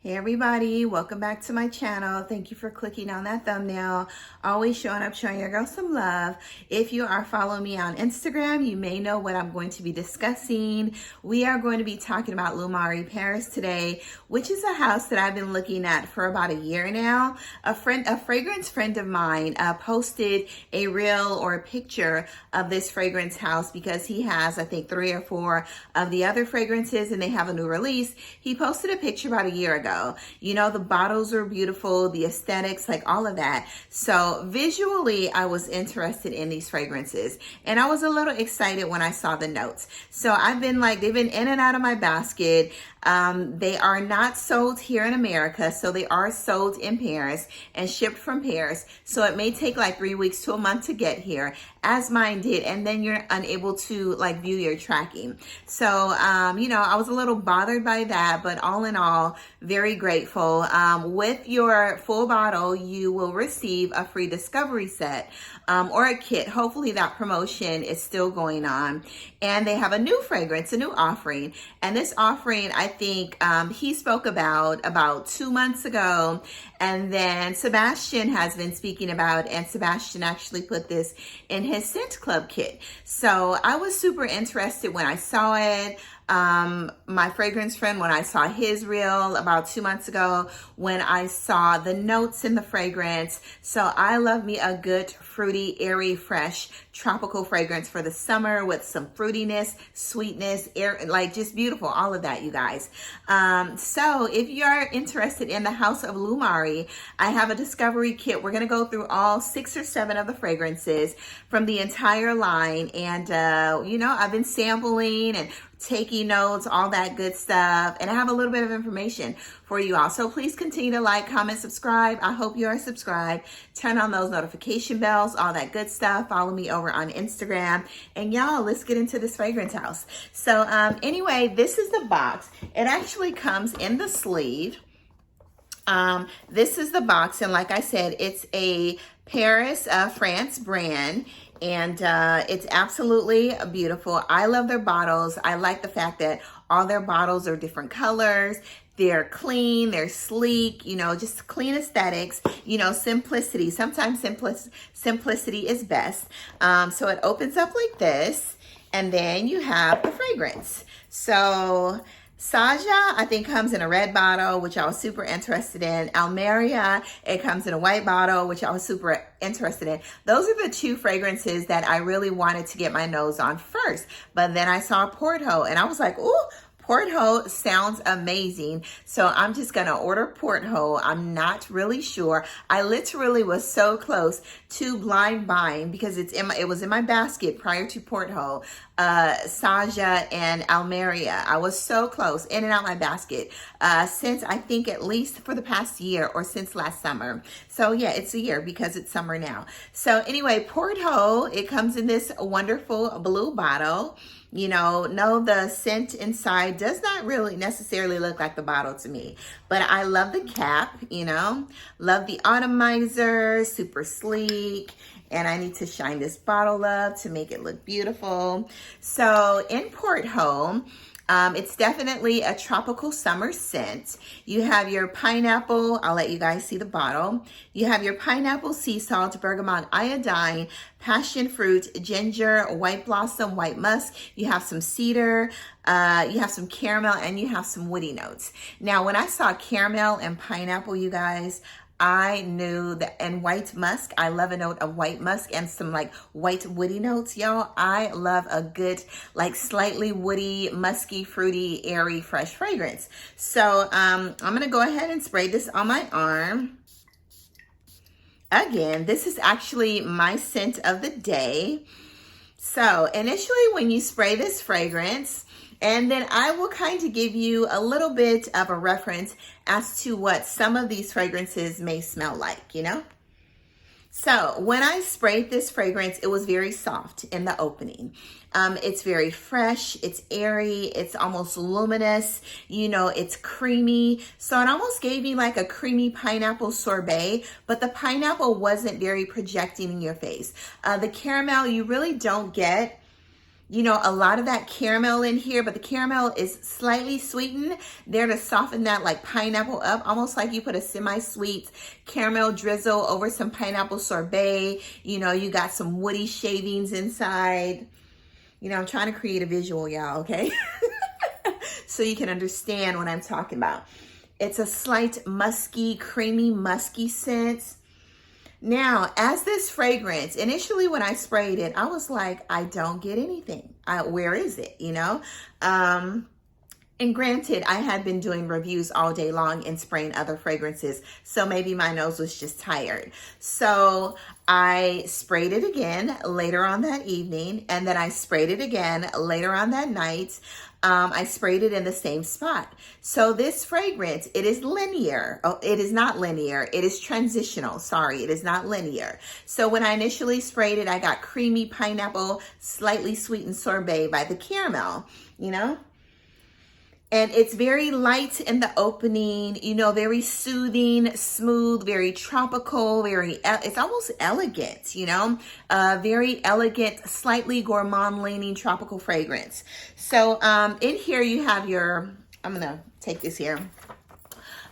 Hey everybody, welcome back to my channel. Thank you for clicking on that thumbnail. Always showing up, showing your girl some love. If you are following me on Instagram, you may know what I'm going to be discussing. We are going to be talking about Loumari, Paris today, which is a house that I've been looking at for about a year now. A fragrance friend of mine posted a reel or a picture of this fragrance house because he has, I think, 3 or 4 of the other fragrances and they have a new release. He posted a picture about a year ago. You know, the bottles are beautiful, the aesthetics, like all of that. So visually, I was interested in these fragrances and I was a little excited when I saw the notes. So I've been like, they've been in and out of my basket. They are not sold here in America. So they are sold in Paris and shipped from Paris. So it may take like 3 weeks to a month to get here, as mine did. And then you're unable to like view your tracking. So, you know, I was a little bothered by that, but all in all, very grateful. With your full bottle, you will receive a free discovery set or a kit. Hopefully that promotion is still going on. And they have a new fragrance, a new offering. And this offering, I think he spoke about 2 months ago. And then Sebastian has been speaking about, and Sebastian actually put this in his Scent Club kit. So I was super interested when I saw it. My fragrance friend, when I saw his reel about 2 months ago, when I saw the notes in the fragrance. So I love me a good fruity, airy, fresh, tropical fragrance for the summer with some fruitiness, sweetness, air, like just beautiful, all of that, you guys. So if you're interested in the House of Loumari, I have a discovery kit. We're going to go through all 6 or 7 of the fragrances from the entire line. And, you know, I've been sampling and taking notes, all that good stuff. And I have a little bit of information for you all. So please continue to like, comment, subscribe. I hope you are subscribed. Turn on those notification bells, all that good stuff. Follow me over on Instagram. And y'all, let's get into this fragrance house. So anyway, this is the box. It actually comes in the sleeve. This is the box. And like I said, it's a Paris, France brand. And it's absolutely beautiful. I love their bottles. I like the fact that all their bottles are different colors. They're clean, they're sleek, you know, just clean aesthetics, you know, simplicity. Sometimes simplicity is best. So it opens up like this, and then you have the fragrance. So Sajja, I think, comes in a red bottle, which I was super interested in. Almeria, it comes in a white bottle, which I was super interested in. Those are the 2 fragrances that I really wanted to get my nose on first. But then I saw Porthole, and I was like, ooh, Porthole sounds amazing. So I'm just going to order Porthole. I'm not really sure. I literally was so close to blind buying because it was in my basket prior to Porthole, Sajja and Almeria. I was so close, in and out my basket, since I think at least for the past year or since last summer. So yeah, it's a year because it's summer now. So anyway, Porthole, it comes in this wonderful blue bottle. You know, no, the scent inside does not really necessarily look like the bottle to me. But I love the cap, you know. Love the atomizer, super sleek. And I need to shine this bottle up to make it look beautiful. So in Porthole, it's definitely a tropical summer scent. You have your pineapple. I'll let you guys see the bottle. You have your pineapple, sea salt, bergamot, iodine, passion fruit, ginger, white blossom, white musk. You have some cedar, you have some caramel, and you have some woody notes. Now, when I saw caramel and pineapple, you guys, I knew that, and white musk, I love a note of white musk and some like white woody notes, y'all. I love a good, like slightly woody, musky, fruity, airy, fresh fragrance. So I'm going to go ahead and spray this on my arm. Again, this is actually my scent of the day. So initially when you spray this fragrance, and then I will kind of give you a little bit of a reference as to what some of these fragrances may smell like, you know? So when I sprayed this fragrance, it was very soft in the opening. It's very fresh, it's airy, it's almost luminous, you know, it's creamy. So it almost gave me like a creamy pineapple sorbet, but the pineapple wasn't very projecting in your face. The caramel, you really don't get you know, a lot of that caramel in here, but the caramel is slightly sweetened there to soften that like pineapple up, almost like you put a semi-sweet caramel drizzle over some pineapple sorbet. You know, you got some woody shavings inside. You know, I'm trying to create a visual, y'all, okay? So you can understand what I'm talking about. It's a slight musky, creamy, musky scent. Now, as this fragrance, initially when I sprayed it, I was like, I don't get anything. Where is it, you know? And granted, I had been doing reviews all day long and spraying other fragrances, so maybe my nose was just tired. So I sprayed it again later on that evening, and then I sprayed it again later on that night. I sprayed it in the same spot. So this fragrance, it is linear. Oh, it is not linear. It is transitional. Sorry, it is not linear. So when I initially sprayed it, I got creamy pineapple, slightly sweetened sorbet by the caramel, you know? And it's very light in the opening, you know, very soothing, smooth, very tropical, it's almost elegant, you know, very elegant, slightly gourmand leaning tropical fragrance. So in here you have your, I'm gonna take this here.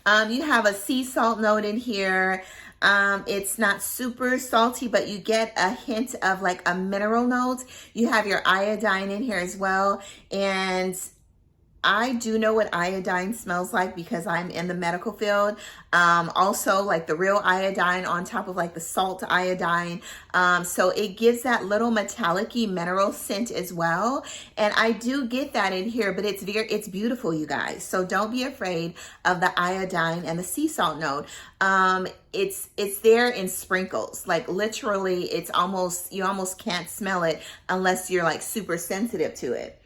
You have a sea salt note in here. It's not super salty, but you get a hint of like a mineral note. You have your iodine in here as well. And I do know what iodine smells like because I'm in the medical field. Also like the real iodine on top of like the salt iodine. So it gives that little metallic-y mineral scent as well. And I do get that in here, but it's beautiful, you guys. So don't be afraid of the iodine and the sea salt note. It's there in sprinkles, like literally you almost can't smell it unless you're like super sensitive to it.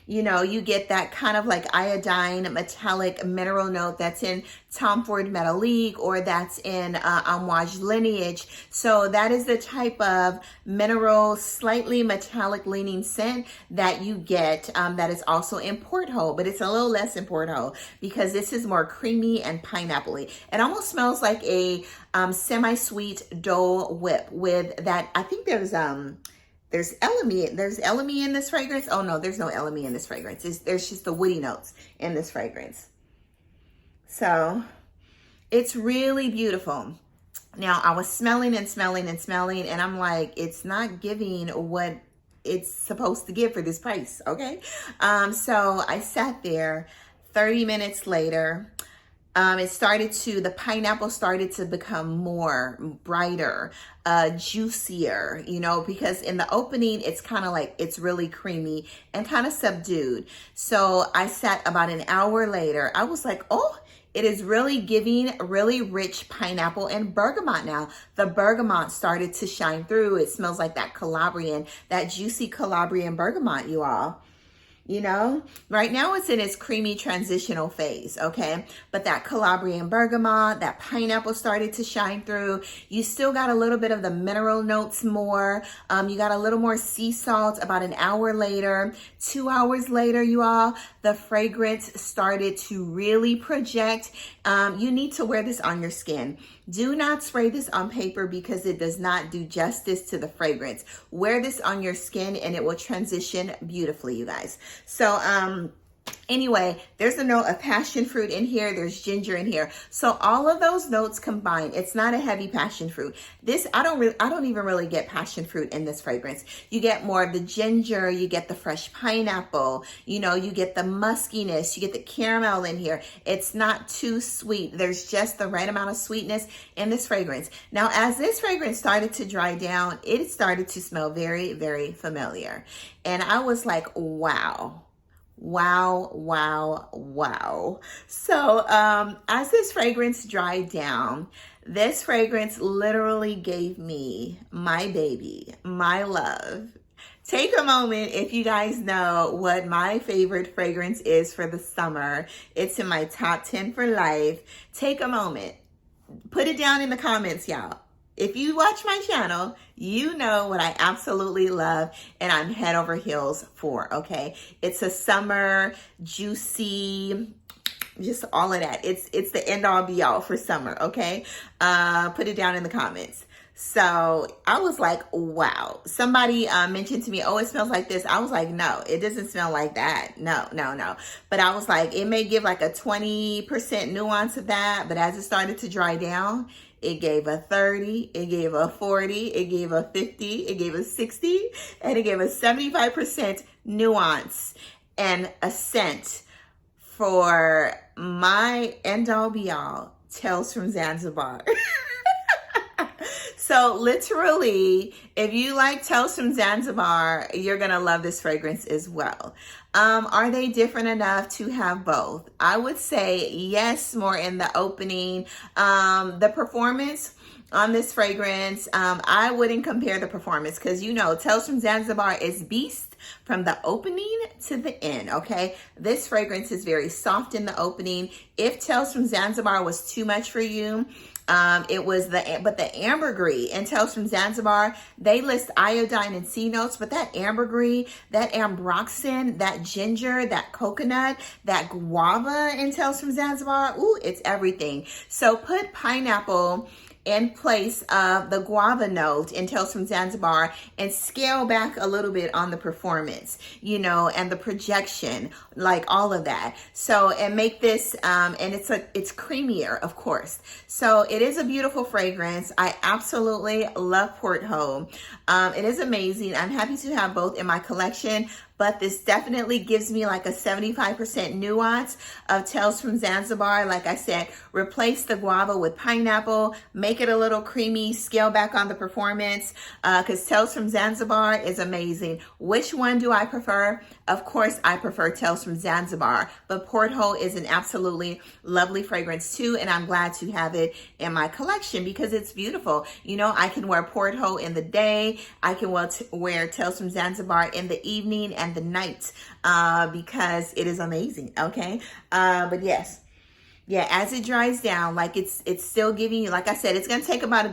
You know, you get that kind of like iodine metallic mineral note that's in Tom Ford Métallique or that's in NUAGE lineage. So that is the type of mineral, slightly metallic leaning scent that you get that is also in Porthole, but it's a little less in Porthole because this is more creamy and pineapple-y. It almost smells like a semi-sweet Dole Whip with that. I think there's elemi in this fragrance. Oh no, there's no elemi in this fragrance. There's just the woody notes in this fragrance. So it's really beautiful. Now I was smelling and smelling and smelling, and I'm like, it's not giving what it's supposed to give for this price, okay? So I sat there. 30 minutes later, the pineapple started to become more brighter, juicier, you know, because in the opening, it's kind of like, it's really creamy and kind of subdued. So I sat about an hour later, I was like, oh, it is really giving really rich pineapple and bergamot now. The bergamot started to shine through. It smells like that Calabrian, that juicy Calabrian bergamot, you all. You know, right now it's in its creamy transitional phase, okay? But that Calabrian bergamot, that pineapple started to shine through. You still got a little bit of the mineral notes more. You got a little more sea salt about an hour later. 2 hours later, you all, the fragrance started to really project. You need to wear this on your skin. Do not spray this on paper because it does not do justice to the fragrance. Wear this on your skin and it will transition beautifully, you guys. So, anyway, there's a note of passion fruit in here. There's ginger in here. So all of those notes combined, it's not a heavy passion fruit. This, I don't even really get passion fruit in this fragrance. You get more of the ginger, you get the fresh pineapple, you know, you get the muskiness, you get the caramel in here. It's not too sweet. There's just the right amount of sweetness in this fragrance. Now, as this fragrance started to dry down, it started to smell very, very familiar. And I was like, wow. Wow, wow, wow. So as this fragrance dried down, this fragrance literally gave me my baby, my love. Take a moment if you guys know what my favorite fragrance is for the summer. It's in my top 10 for life. Take a moment. Put it down in the comments, y'all. If you watch my channel, you know what I absolutely love and I'm head over heels for, okay? It's a summer, juicy, just all of that. It's the end all be all for summer, okay? Put it down in the comments. So I was like, wow. Somebody mentioned to me, oh, it smells like this. I was like, no, it doesn't smell like that. No, no, no. But I was like, it may give like a 20% nuance of that. But as it started to dry down, it gave a 30, it gave a 40, it gave a 50, it gave a 60, and it gave a 75% nuance and a scent for my end all be all, Tales from Zanzibar. So literally, if you like Tales from Zanzibar, you're gonna love this fragrance as well. Are they different enough to have both? I would say yes, more in the opening. The performance on this fragrance, I wouldn't compare the performance because you know, Tales from Zanzibar is beast from the opening to the end, okay? This fragrance is very soft in the opening. If Tales from Zanzibar was too much for you, but the ambergris in Tales from Zanzibar, they list iodine and C notes, but that ambergris, that ambroxan, that ginger, that coconut, that guava in Tales from Zanzibar, ooh, it's everything. So put pineapple in place of the guava note in Tales from Zanzibar and scale back a little bit on the performance, you know, and the projection, like all of that. So, and make this, and it's creamier, of course. So it is a beautiful fragrance. I absolutely love Porthole. It is amazing. I'm happy to have both in my collection, but this definitely gives me like a 75% nuance of Tales from Zanzibar. Like I said, replace the guava with pineapple, make it a little creamy, scale back on the performance, because Tales from Zanzibar is amazing. Which one do I prefer? Of course, I prefer Tales from Zanzibar, but Porthole is an absolutely lovely fragrance too, and I'm glad to have it in my collection because it's beautiful. You know, I can wear Porthole in the day, I can wear Tales from Zanzibar in the evening and the night because it is amazing, okay? But yes, yeah, as it dries down, like it's still giving you, like I said, it's gonna take about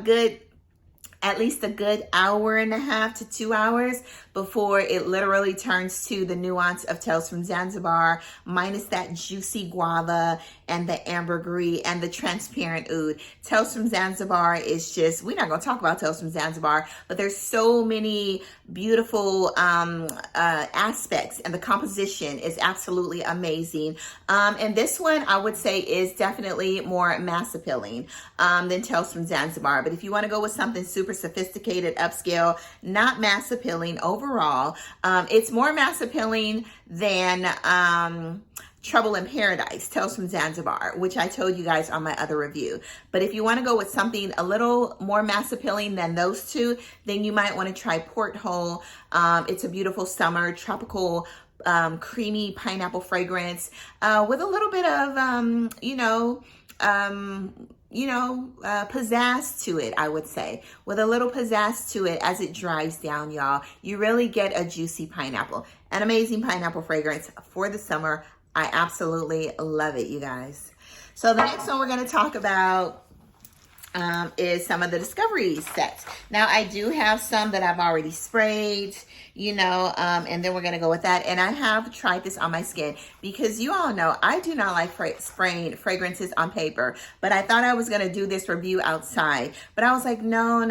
at least a good hour and a half to 2 hours before it literally turns to the nuance of Tales from Zanzibar, minus that juicy guava and the ambergris and the transparent oud. Tales from Zanzibar is just, we're not going to talk about Tales from Zanzibar, but there's so many beautiful aspects, and the composition is absolutely amazing. And this one, I would say, is definitely more mass appealing than Tales from Zanzibar. But if you want to go with something super sophisticated, upscale, not mass appealing overall, it's more mass appealing than Trouble in Paradise, Tales from Zanzibar, which I told you guys on my other review. But if you want to go with something a little more mass appealing than those two, then you might want to try Porthole. It's a beautiful summer tropical creamy pineapple fragrance with a little bit of pizzazz to it, I would say. With a little pizzazz to it as it dries down, y'all. You really get a juicy pineapple. An amazing pineapple fragrance for the summer. I absolutely love it, you guys. So the next one we're going to talk about is some of the Discovery sets. Now, I do have some that I've already sprayed, and then we're going to go with that. And I have tried this on my skin because you all know I do not like spraying fragrances on paper, but I thought I was going to do this review outside. But I was like, no,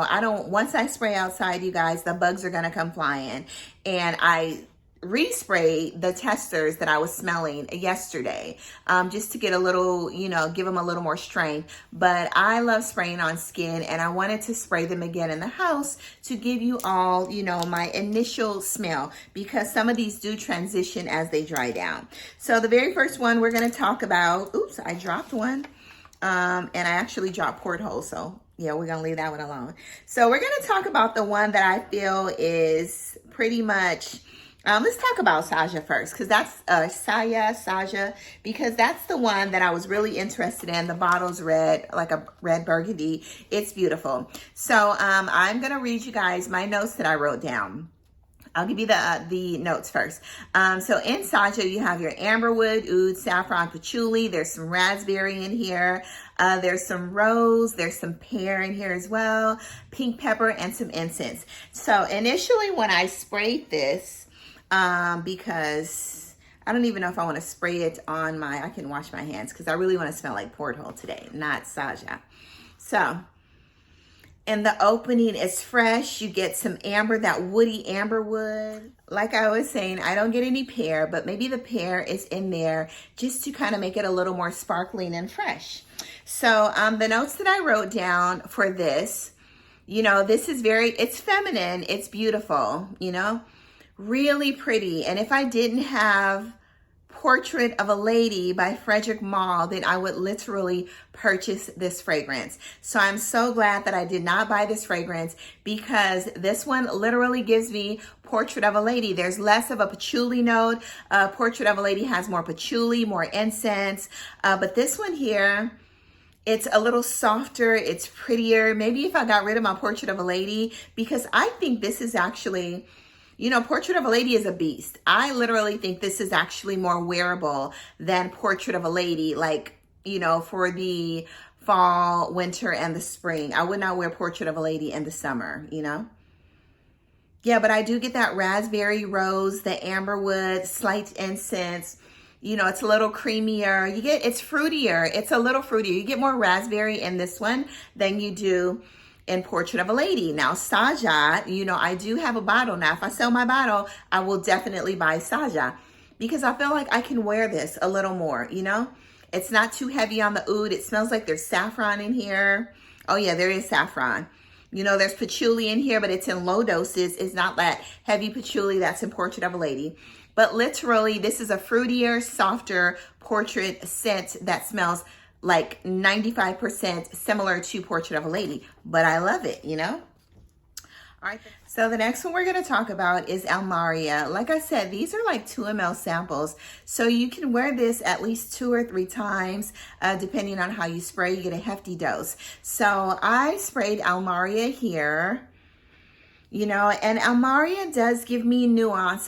I don't. Once I spray outside, you guys, the bugs are going to come flying. And I respray the testers that I was smelling yesterday, just to get a little, give them a little more strength. But I love spraying on skin, and I wanted to spray them again in the house to give you all, my initial smell, because some of these do transition as they dry down. So the very first one we're going to talk about, oops, I dropped one, and I actually dropped Porthole, so yeah, we're going to leave that one alone. So we're going to talk about the one that I feel is pretty much, let's talk about Sajja first, because that's SAJA, because that's the one that I was really interested in. The bottle's red, like a red burgundy. It's beautiful. So I'm going to read you guys my notes that I wrote down. I'll give you the notes first. So in Sajja, you have your amberwood, oud, saffron, patchouli. There's some raspberry in here. There's some rose. There's some pear in here as well. Pink pepper and some incense. So initially when I sprayed this, because I don't even know if I want to spray it on I can wash my hands because I really want to smell like Porthole today, not Sajja. So In the opening, it's fresh. You get some amber, that woody amber wood. Like I was saying, I don't get any pear, but maybe the pear is in there just to kind of make it a little more sparkling and fresh. So the notes that I wrote down for this, you know, this is it's feminine, it's beautiful, you know, really pretty. And if I didn't have Portrait of a Lady by Frederic Malle, then I would literally purchase this fragrance. So I'm so glad that I did not buy this fragrance, because this one literally gives me Portrait of a Lady. There's less of a patchouli note. Portrait of a Lady has more patchouli, more incense. But this one here, it's a little softer, it's prettier. Maybe if I got rid of my Portrait of a Lady, because I think this is actually, you know, Portrait of a Lady is a beast. I literally think this is actually more wearable than Portrait of a Lady, like, you know, for the fall, winter, and the spring. I would not wear Portrait of a Lady in the summer, you know? Yeah, but I do get that raspberry rose, the amberwood, slight incense. You know, it's a little creamier. It's fruitier. It's a little fruitier. You get more raspberry in this one than you do in Portrait of a Lady. Now, Sajja, you know, I do have a bottle. Now, if I sell my bottle, I will definitely buy Sajja, because I feel like I can wear this a little more, you know? It's not too heavy on the oud. It smells like there's saffron in here. Oh yeah, there is saffron. You know, there's patchouli in here, but it's in low doses. It's not that heavy patchouli that's in Portrait of a Lady. But literally, this is a fruitier, softer portrait scent that smells like 95% similar to Portrait of a Lady, but I love it, you know? All right, so the next one we're gonna talk about is Almeria. Like I said, these are like 2 ml samples, so you can wear this at least 2 or 3 times, depending on how you spray. You get a hefty dose. So I sprayed Almeria here. You know, and Almeria does give me a nuance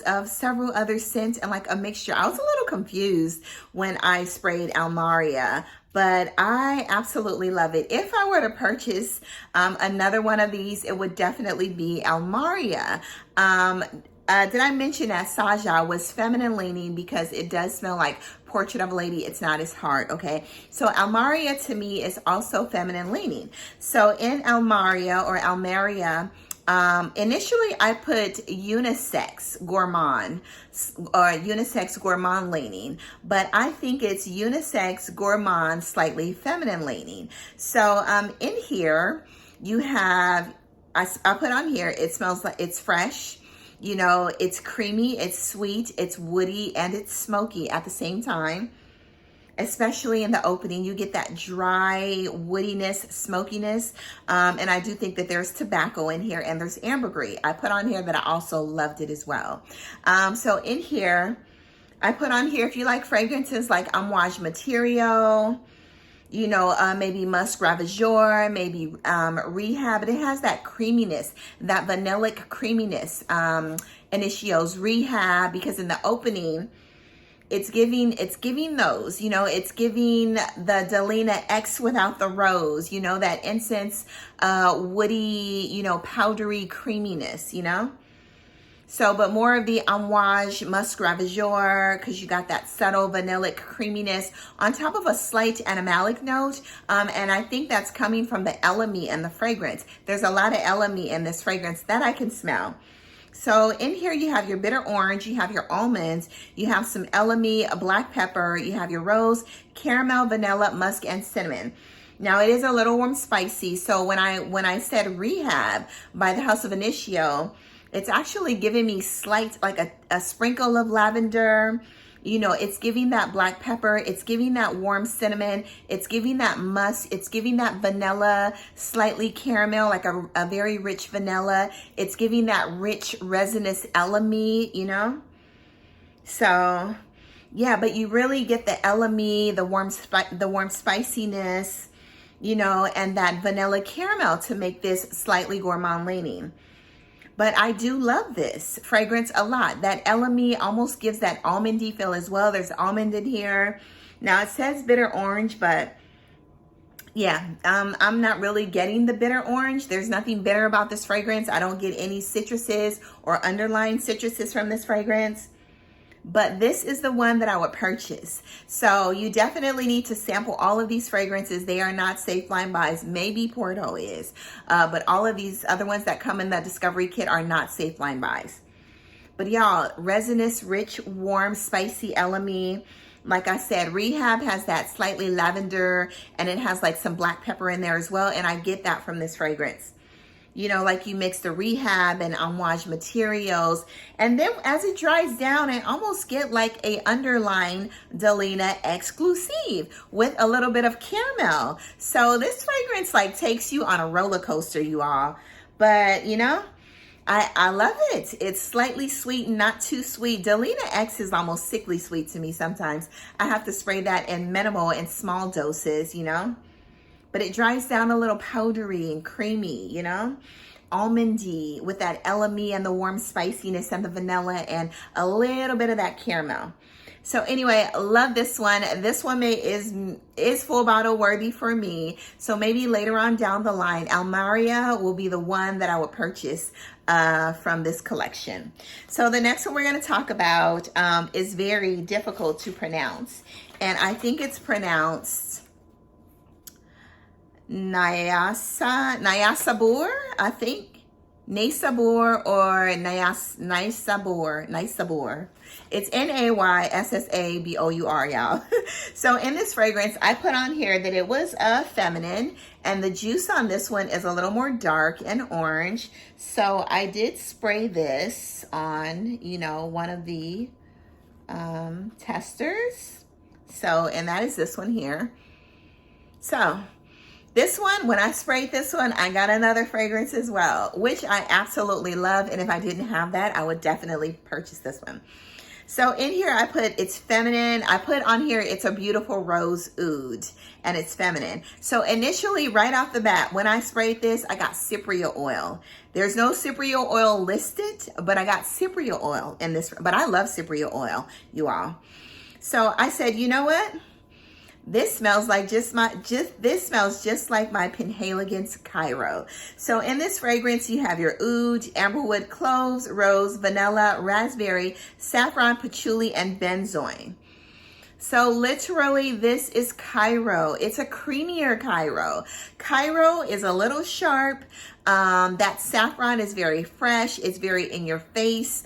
of several other scents and like a mixture. I was a little confused when I sprayed Almeria, but I absolutely love it. If I were to purchase another one of these, it would definitely be Almeria. Did I mention that Sajja was feminine leaning because it does smell like Portrait of a Lady? It's not as hard, okay? So Almeria to me is also feminine leaning. So in Almeria or Almeria, initially I put unisex gourmand or unisex gourmand leaning, but I think it's unisex gourmand slightly feminine leaning. So in here you have, I put on here, it smells like it's fresh. You know, it's creamy, it's sweet, it's woody, and it's smoky at the same time. Especially in the opening, you get that dry woodiness, smokiness. And I do think that there's tobacco in here and there's ambergris. I put on here that I also loved it as well. So in here, I put on here, if you like fragrances like Amouage Material, you know, maybe Musk Ravageur, maybe Rehab. But it has that creaminess, that vanillic creaminess. Initio's Rehab, because in the opening, it's giving those, you know, it's giving the Delina X without the rose, you know, that incense, woody, you know, powdery creaminess, you know. So, but more of the Amouage Musk Ravageur, because you got that subtle vanillic creaminess on top of a slight animalic note. And I think that's coming from the elemi in the fragrance. There's a lot of elemi in this fragrance that I can smell. So in here you have your bitter orange, you have your almonds, you have some elemi, a black pepper, you have your rose, caramel, vanilla, musk, and cinnamon. Now it is a little warm spicy. So when I said Rehab by the House of Initio, it's actually giving me slight, like a sprinkle of lavender. You know, it's giving that black pepper. It's giving that warm cinnamon. It's giving that musk. It's giving that vanilla, slightly caramel, like a very rich vanilla. It's giving that rich resinous elemi, you know? So, yeah, but you really get the elemi, the warm spiciness, you know, and that vanilla caramel to make this slightly gourmand leaning. But I do love this fragrance a lot. That elemi almost gives that almondy feel as well. There's almond in here. Now it says bitter orange, but yeah, I'm not really getting the bitter orange. There's nothing bitter about this fragrance. I don't get any citruses or underlying citruses from this fragrance. but this is the one that I would purchase. So you definitely need to sample all of these fragrances. They are not safe blind buys. Maybe Porthole is, but all of these other ones that come in that discovery kit are not safe blind buys. But y'all, resinous, rich, warm, spicy LME. Like I said, Rehab has that slightly lavender, and it has like some black pepper in there as well. And I get that from this fragrance. You know, like you mix the Rehab and NUAGE materials. And then as it dries down, I almost get like a underlying Delina exclusive with a little bit of caramel. So this fragrance like takes you on a roller coaster, you all. But you know, I love it. It's slightly sweet, not too sweet. Delina X is almost sickly sweet to me sometimes. I have to spray that in minimal and small doses, you know. But it dries down a little powdery and creamy, you know. Almondy with that LME and the warm spiciness and the vanilla and a little bit of that caramel. So anyway, love this one. This one is full bottle worthy for me. So maybe later on down the line, Almeria will be the one that I would purchase from this collection. So the next one we're going to talk about is very difficult to pronounce. And I think it's pronounced NAYSSABOUR, I think. NAYSSABOUR or NAYSSABOUR. It's NAYSSABOUR, y'all. So in this fragrance, I put on here that it was feminine, and the juice on this one is a little more dark and orange. So I did spray this on, you know, one of the testers. So, and that is this one here. So this one, when I sprayed this one, I got another fragrance as well, which I absolutely love. And if I didn't have that, I would definitely purchase this one. So in here, I put it's feminine. I put on here, it's a beautiful rose oud, and it's feminine. So initially, right off the bat, when I sprayed this, I got cypriot oil. There's no cypriot oil listed, but I got cypriot oil in this. But I love cypriot oil, you all. So I said, you know what? This smells like this smells just like my Penhaligon's Cairo. So in this fragrance, you have your oud, amberwood, cloves, rose, vanilla, raspberry, saffron, patchouli, and benzoin. So literally, this is Cairo. It's a creamier Cairo. Cairo is a little sharp. That saffron is very fresh. It's very in your face.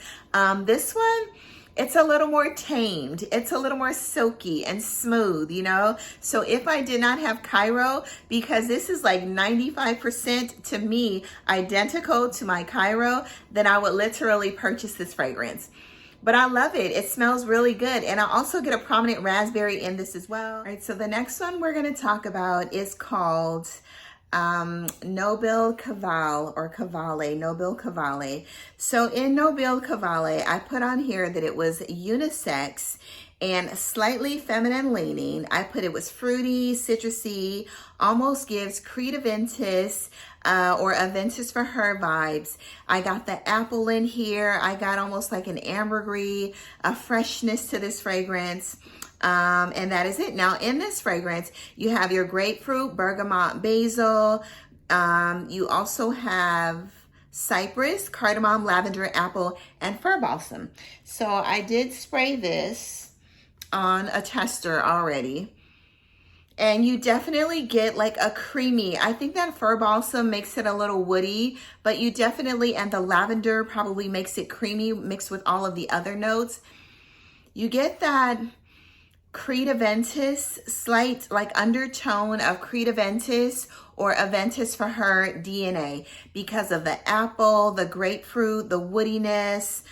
This one, it's a little more tamed. It's a little more silky and smooth, you know? So if I did not have Cairo, because this is like 95% to me identical to my Cairo, then I would literally purchase this fragrance. But I love it. It smells really good. And I also get a prominent raspberry in this as well. All right, so the next one we're going to talk about is called Nobel Cavale or Cavale, Nobel Cavale. So in Nobel Cavale, I put on here that it was unisex and slightly feminine leaning. I put it was fruity, citrusy, almost gives Creed Aventus or Aventus for her vibes. I got the apple in here. I got almost like an ambergris, a freshness to this fragrance. And that is it. Now in this fragrance, you have your grapefruit, bergamot, basil. You also have cypress, cardamom, lavender, apple, and fir balsam. So I did spray this on a tester already. And you definitely get like a creamy, I think that fir balsam makes it a little woody, but you definitely, and the lavender probably makes it creamy mixed with all of the other notes. You get that Creed Aventus, slight like undertone of Creed Aventus or Aventus for her DNA because of the apple, the grapefruit, the woodiness,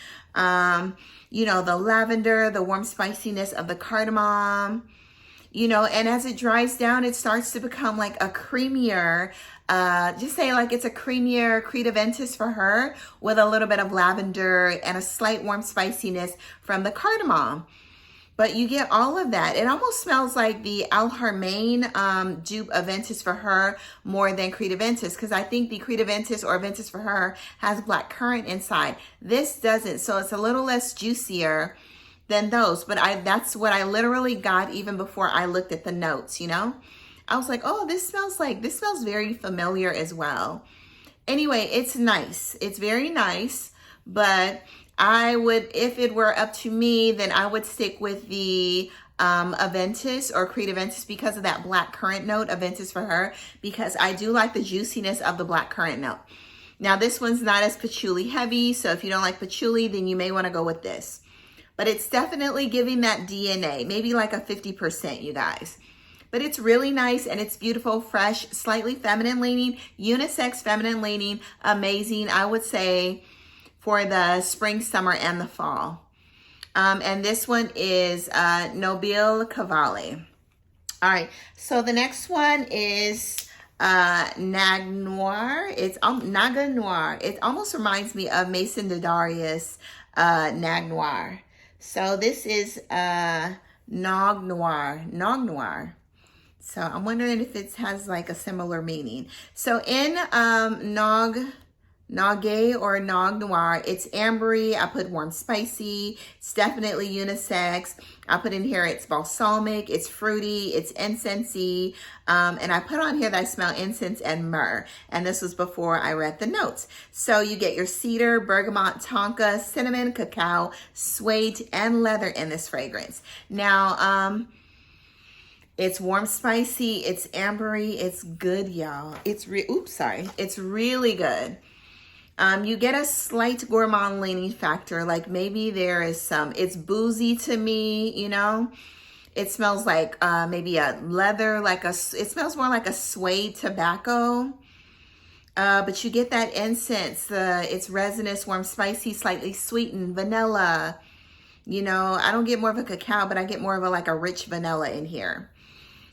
you know, the lavender, the warm spiciness of the cardamom, you know, and as it dries down, it starts to become like a creamier, just say like it's a creamier Creed Aventus for her with a little bit of lavender and a slight warm spiciness from the cardamom. But you get all of that. It almost smells like the Al Harmain dupe Aventus for her more than Creed Aventus, because I think the Creed Aventus or Aventus for her has black currant inside. This doesn't, so it's a little less juicier than those. But that's what I literally got even before I looked at the notes, you know? I was like, oh, this smells very familiar as well. Anyway, it's nice. It's very nice, but I would, if it were up to me, then I would stick with the Aventus or Creed Aventus because of that black currant note. Aventus for her, because I do like the juiciness of the black currant note. Now this one's not as patchouli heavy, so if you don't like patchouli, then you may want to go with this. But it's definitely giving that DNA, maybe like a 50%, you guys. But it's really nice and it's beautiful, fresh, slightly feminine leaning, unisex feminine leaning, amazing, I would say, for the spring, summer, and the fall. And this one is Nobel Cavale. All right, so the next one is Noir. It's Naga Noir. It almost reminds me of Mason de Darius Noir. So this is Nog Noir. So I'm wondering if it has like a similar meaning. So in Nage or Nog Noir, it's ambery. I put warm spicy. It's definitely unisex. I put in here it's balsamic, it's fruity, it's incensey. And I put on here that I smell incense and myrrh. And this was before I read the notes. So you get your cedar, bergamot, tonka, cinnamon, cacao, suede, and leather in this fragrance. Now, it's warm spicy, it's ambery, it's good, y'all. It's really good. You get a slight gourmand leaning factor, like maybe there is some, it's boozy to me, you know? It smells like maybe a leather, it smells more like a suede tobacco. But you get that incense, it's resinous, warm, spicy, slightly sweetened, vanilla. You know, I don't get more of a cacao, but I get more of a, like a rich vanilla in here.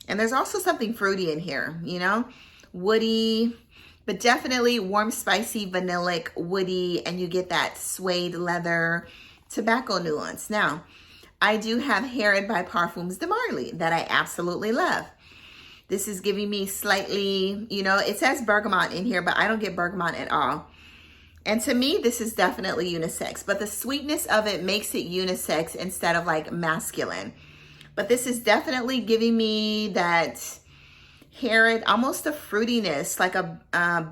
And there's also something fruity in here, you know, woody, but definitely warm, spicy, vanillic, woody, and you get that suede leather tobacco nuance. Now, I do have Herod by Parfums de Marly that I absolutely love. This is giving me slightly, you know, it says bergamot in here, but I don't get bergamot at all. And to me, this is definitely unisex, but the sweetness of it makes it unisex instead of like masculine. But this is definitely giving me that Herod, almost a fruitiness, like a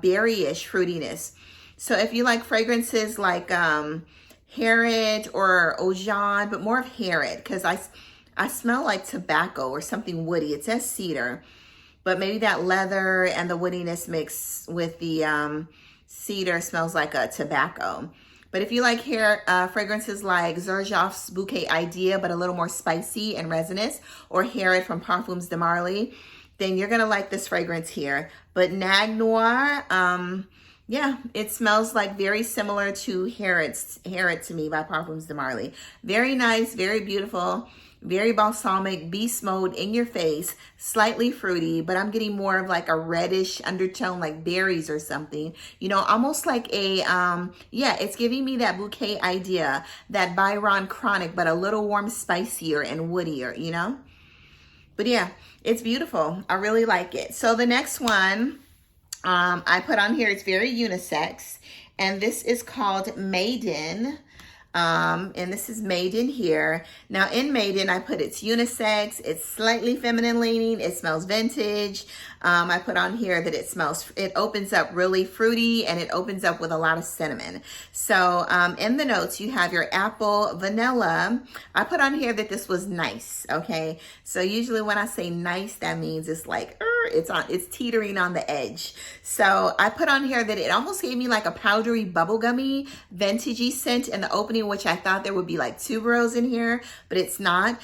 berry-ish fruitiness. So if you like fragrances like Herod or Ojan, but more of Herod, because I smell like tobacco or something woody. It says cedar, but maybe that leather and the woodiness mixed with the cedar smells like a tobacco. But if you like fragrances like Xerjoff's Bouquet Idea, but a little more spicy and resinous, or Herod from Parfums de Marly, then you're going to like this fragrance here. But Nag Noir, yeah, it smells like very similar to Herod to me by Parfums de Marly. Very nice, very beautiful, very balsamic, beast mode, in your face, slightly fruity, but I'm getting more of like a reddish undertone, like berries or something, you know, almost like a, yeah, it's giving me that Bouquet Idea, that Byron Chronic, but a little warm, spicier and woodier, you know? But yeah, it's beautiful. I really like it. So the next one I put on here, it's very unisex, and this is called Maiden. And this is Maiden here. Now in Maiden, I put it's unisex, it's slightly feminine leaning, it smells vintage. I put on here that it opens up really fruity and it opens up with a lot of cinnamon. So in the notes, you have your apple, vanilla. I put on here that this was nice, okay? So usually when I say nice, that means it's like, it's teetering on the edge. So I put on here that it almost gave me like a powdery bubblegummy vintagey scent in the opening, which I thought there would be like tuberose in here, but it's not.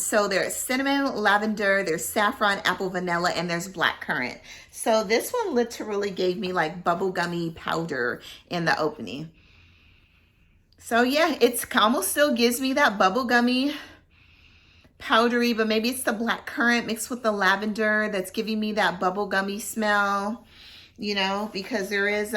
So there's cinnamon, lavender, there's saffron, apple, vanilla, and there's black currant. So this one literally gave me like bubblegummy powder in the opening. So yeah, it's almost still gives me that bubblegummy powdery, but maybe it's the black currant mixed with the lavender that's giving me that bubblegummy smell, you know, because there is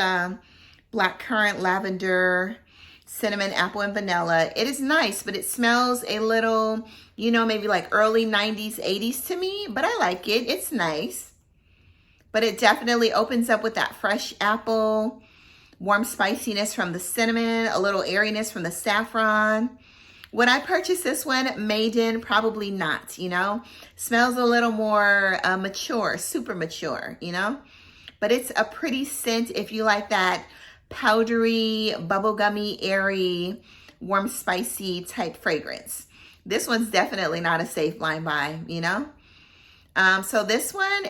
black currant, lavender, cinnamon, apple, and vanilla. It is nice, but it smells a little, you know, maybe like early 90s, 80s to me, but I like it. It's nice. But it definitely opens up with that fresh apple, warm spiciness from the cinnamon, a little airiness from the saffron. Would I purchase this one? Maiden, probably not, you know. Smells a little more mature, super mature, you know. But it's a pretty scent if you like that powdery, bubblegummy, airy, warm, spicy type fragrance. This one's definitely not a safe blind buy, you know? So this one,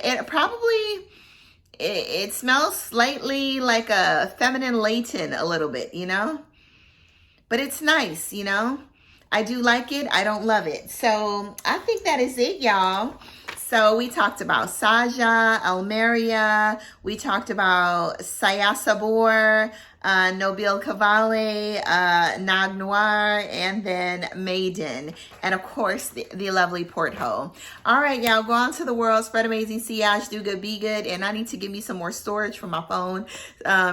it smells slightly like a feminine Layton a little bit, you know? But it's nice, you know? I do like it. I don't love it. So I think that is it, y'all. So we talked about SAJA, Almeria. We talked about NAYSSABOUR, Nobel, Cavale, Noir, and then Maiden. And of course, the lovely Porthole. All right, y'all, go on to the world, spread amazing, SAJA, do good, be good. And I need to give me some more storage for my phone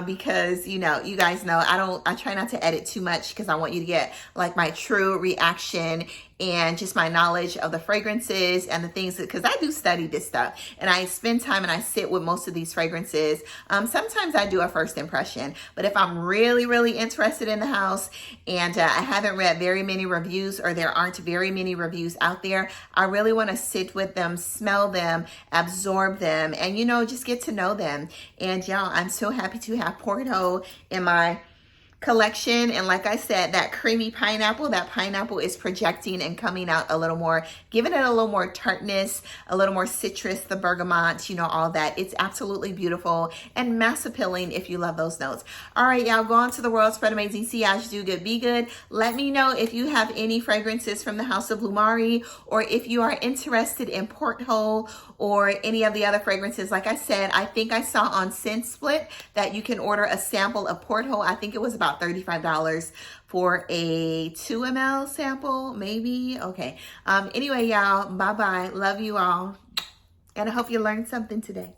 because, you know, you guys know, I try not to edit too much because I want you to get like my true reaction and just my knowledge of the fragrances and the things, because I do study this stuff and I spend time and I sit with most of these fragrances. Sometimes I do a first impression, but if I'm really, really interested in the house and I haven't read very many reviews, or there aren't very many reviews out there, I really want to sit with them, smell them, absorb them, and, you know, just get to know them. And y'all, I'm so happy to have Porthole in my collection. And like I said, that creamy pineapple, that pineapple is projecting and coming out a little more, giving it a little more tartness, a little more citrus, the bergamot, you know, all that. It's absolutely beautiful and mass appealing if you love those notes. All right, y'all, go on to the world, spread amazing, SAJA, do good, be good. Let me know if you have any fragrances from the house of Lumari, or if you are interested in Porthole or any of the other fragrances. Like I said, I think I saw on Scent Split that you can order a sample of Porthole. I think it was about $35 for a 2 ml sample, maybe. Okay. Anyway, y'all, bye-bye. Love you all. And I hope you learned something today.